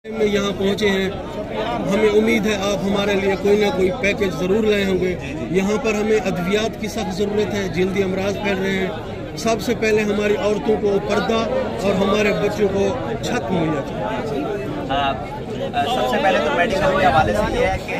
میں یہاں پہنچے ہیں، ہمیں امید ہے آپ ہمارے لیے کوئی نہ کوئی پیکیج ضرور لائے ہوں گے۔ یہاں پر ہمیں ادویات کی سخت ضرورت ہے، جلدی امراض پھیل رہے ہیں۔ سب سے پہلے ہماری عورتوں کو پردہ اور ہمارے بچوں کو چھت مہیا چاہیے۔ سب سے پہلے تو میڈیکل کے حوالے سے یہ ہے کہ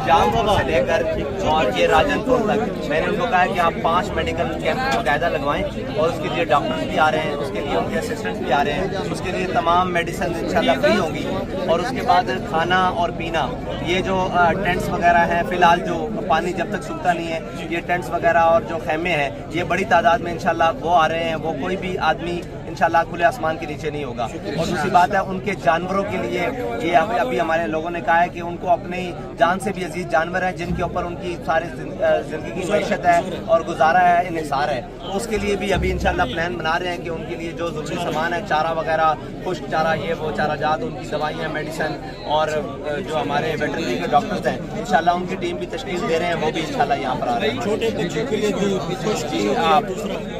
جام روڈ سے لے کر اور یہ راجن پور تک میں نے ان کو کہا ہے کہ آپ 5 میڈیکل کیمپ باقاعدہ لگوائیں، اور اس کے لیے ڈاکٹرز بھی آ رہے ہیں، اس کے لیے ان کے اسسٹنٹس بھی آ رہے ہیں، اس کے لیے تمام میڈیسن انشاءاللہ فری ہوں گی، اور اس کے بعد کھانا اور پینا، یہ جو ٹینٹس وغیرہ ہیں فی الحال جو پانی جب تک سوکھتا نہیں ہے، یہ ٹینٹس وغیرہ اور جو خیمے ہیں یہ بڑی تعداد میں انشاءاللہ وہ آ رہے ہیں، وہ کوئی بھی آدمی انشاءاللہ کھلے آسمان کے نیچے نہیں ہوگا۔ اور دوسری بات ہے ان کے جانوروں کے لیے یہ ابھی ہمارے لوگوں نے کہا ہے کہ ان کو اپنی جان سے بھی عزیز جانور ہیں جن کے اوپر ان کی سارے زندگی کی معیشت ہے اور گزارا ہے، انحصار ہے، تو اس کے لیے بھی ابھی انشاءاللہ پلان بنا رہے ہیں کہ ان کے لیے جو ضروری سامان ہے، چارہ وغیرہ، خشک چارہ، یہ وہ چارہ جات، ان کی دوائیاں، میڈیسن، اور جو ہمارے ویٹرنری کے ڈاکٹرز ہیں انشاءاللہ ان کی ٹیم بھی تشکیل دے رہے ہیں، وہ بھی انشاءاللہ یہاں پر آ رہے ہیں۔ چھوٹے بچوں کے لیے آپ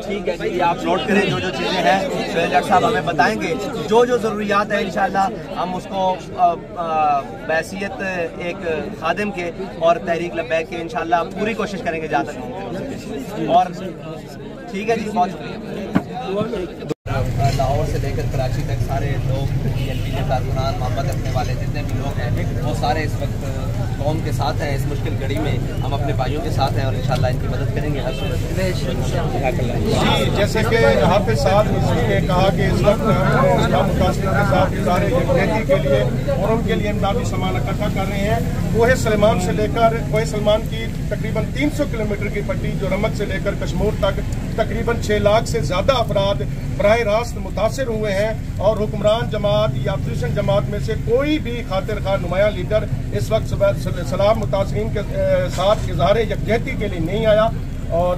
ٹھیک ہے جی، آپ نوٹ کریں جو جو چیزیں ہیں، ڈاکٹر صاحب ہمیں بتائیں گے جو جو ضروریات ہیں انشاءاللہ ہم اس کو بحیثیت ایک خادم کے اور تحریک لبیک کے انشاءاللہ پوری کوشش کریں گے جہاں تک ممکن ہو۔ اور ٹھیک ہے جی، بہت شکریہ۔ لاہور سے لے کر کراچی تک سارے لوگ PNP کے کارکنان، محبت رکھنے والے جتنے بھی لوگ ہیں وہ سارے اس وقت قوم کے ساتھ ہیں۔ اس مشکل گھڑی میں ہم اپنے بھائیوں کے ساتھ ہیں اور انشاءاللہ ان کی مدد کریں گے ہر صورت۔ جی، جیسے کہ یہاں پہ ساتھ نے کہا کہ اس وقت اسلام متاثرین کے ساتھ ادارے یکجہتی کے لیے اور ان کے لیے امدادی سامان اکٹھا کر رہے ہیں۔ کوہ سلیمان سے لے کر کوہ سلمان کی تقریباً 300 کلومیٹر کی پٹی جو رمت سے لے کر کشمور تک تقریباً 6 لاکھ سے زیادہ افراد براہ راست متاثر ہوئے ہیں، اور حکمران جماعت یا اپوزیشن جماعت میں سے کوئی بھی خاطر خواہ نمایاں لیڈر اس وقت سلام متاثرین کے ساتھ اظہار یکجہتی کے لیے نہیں آیا۔ اور